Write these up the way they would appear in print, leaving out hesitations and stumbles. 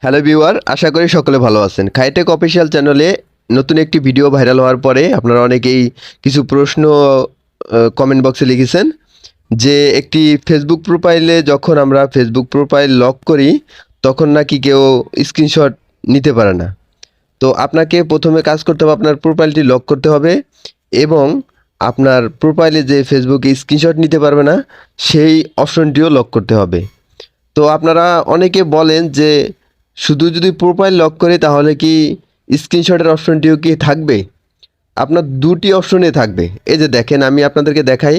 Hello viewer, আশা করি সকলে ভালো আছেন। খাইটেক অফিসিয়াল চ্যানেলে নতুন একটি ভিডিও ভাইরাল হওয়ার পরে আপনারা অনেকেই কিছু প্রশ্ন কমেন্ট বক্সে লিখেছেন যে একটি ফেসবুক প্রোফাইলে যখন আমরা ফেসবুক প্রোফাইল লক করি তখন নাকি কেউ স্ক্রিনশট নিতে পারে না। তো আপনাকে প্রথমে কাজ করতে হবে, আপনার প্রোফাইলটি লক করতে হবে এবং আপনার প্রোফাইলে যে ফেসবুকে স্ক্রিনশট নিতে পারবে না সেই অপশনটিও লক করতে হবে। তো আপনারা অনেকে বলেন যে শুধু যদি প্রোফাইল লক করে তাহলে কি স্ক্রিনশটের অপশনটিও কি থাকবে? আপনার দুটি অপশনে থাকবে। এই যে দেখেন, আমি আপনাদেরকে দেখাই।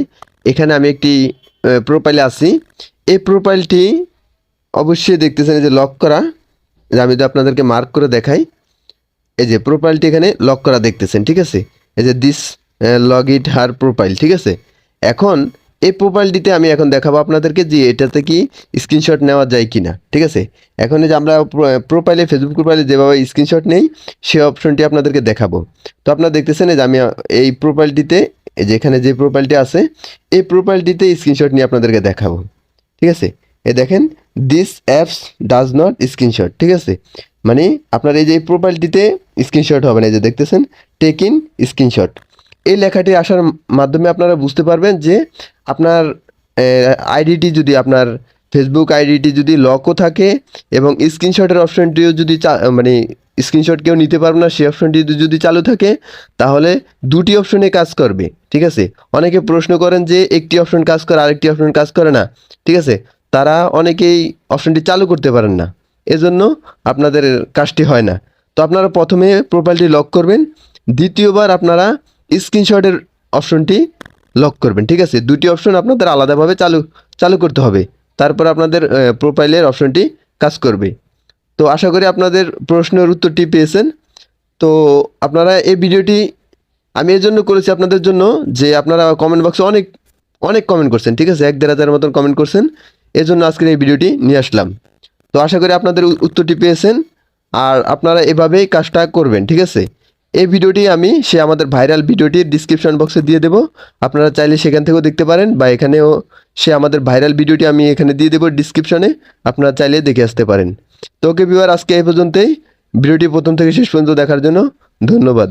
এখানে আমি একটি প্রোফাইলে আছি। এই প্রোফাইলটি অবশ্যই দেখতেছেন এই যে লক করা। যে আমি যদি আপনাদেরকে মার্ক করে দেখাই, এই যে প্রোফাইলটি এখানে লক করা দেখতেছেন, ঠিক আছে? এই যে this log it her profile, ঠিক আছে? এখন এই প্রোফাইলটিতে আমি এখন দেখাবো আপনাদেরকে যে এটাতে কি স্ক্রিনশট নেওয়া যায় কি না, ঠিক আছে? এখন এই যে আমরা প্রোফাইলে ফেসবুক প্রোফাইলে যেভাবে স্ক্রিনশট নেই সেই অপশনটি আপনাদেরকে দেখাবো। তো আপনারা দেখতেছেন এই যে আমি এই প্রোফাইলটিতে, এই যে এখানে যে প্রোফাইলটি আছে এই প্রোফাইলটিতে স্ক্রিনশট নিয়ে আপনাদেরকে দেখাবো, ঠিক আছে? এই দেখেন, this apps does not screenshot, ঠিক আছে? মানে আপনার এই যে প্রোফাইলটিতে স্ক্রিনশট হবে না। এই যে দেখতেছেন টেক ইন স্ক্রিনশট, এই লেখাটি আসার মাধ্যমে আপনারা বুঝতে পারবেন যে আপনার আইডিটি যদি আপনার ফেসবুক আইডিটি যদি লকও থাকে এবং স্ক্রিনশটের অপশনটিও যদি মানে স্ক্রিনশট কেউ নিতে পারবে না সেই অপশনটি যদি চালু থাকে তাহলে দুটি অপশনে কাজ করবে, ঠিক আছে? অনেকে প্রশ্ন করেন যে একটি অপশন কাজ করে আরেকটি অপশন কাজ করে না, ঠিক আছে? তারা অনেকেই অপশনটি চালু করতে পারেন না, এজন্য আপনাদের কাজটি হয় না। তো আপনারা প্রথমে প্রোফাইলটি লক করবেন, দ্বিতীয়বার আপনারা স্ক্রিনশটের অপশনটি লক করবেন, ঠিক আছে? দুটি অপশন আপনাদের আলাদাভাবে চালু করতে হবে, তারপর আপনাদের প্রোফাইলের অপশনটি কাজ করবে। তো আশা করি আপনাদের প্রশ্নের উত্তরটি পেয়েছেন। তো আপনারা এই ভিডিওটি আমি এই জন্য করেছি আপনাদের জন্য যে আপনারা কমেন্ট বক্সে অনেক অনেক কমেন্ট করছেন, ঠিক আছে? 1-1.5 মতন কমেন্ট করছেন, এজন্য আজকের এই ভিডিওটি নিয়ে আসলাম। তো আশা করি আপনাদের উত্তরটি পেয়েছেন আর আপনারা এভাবেই কাজটা করবেন, ঠিক আছে? এই ভিডিওটি আমি আমাদের ভাইরাল ভিডিওটির ডিসক্রিপশন বক্সে দিয়ে দেবো, আপনারা চাইলে সেখান থেকেও দেখতে পারেন বা এখানেও আমাদের ভাইরাল ভিডিওটি আমি এখানে দিয়ে দেবো ডিসক্রিপশনে, আপনারা চাইলে দেখে আসতে পারেন। তো ওকে ভিউয়ার, আজকে এই পর্যন্তই। ভিডিওটি প্রথম থেকে শেষ পর্যন্ত দেখার জন্য ধন্যবাদ।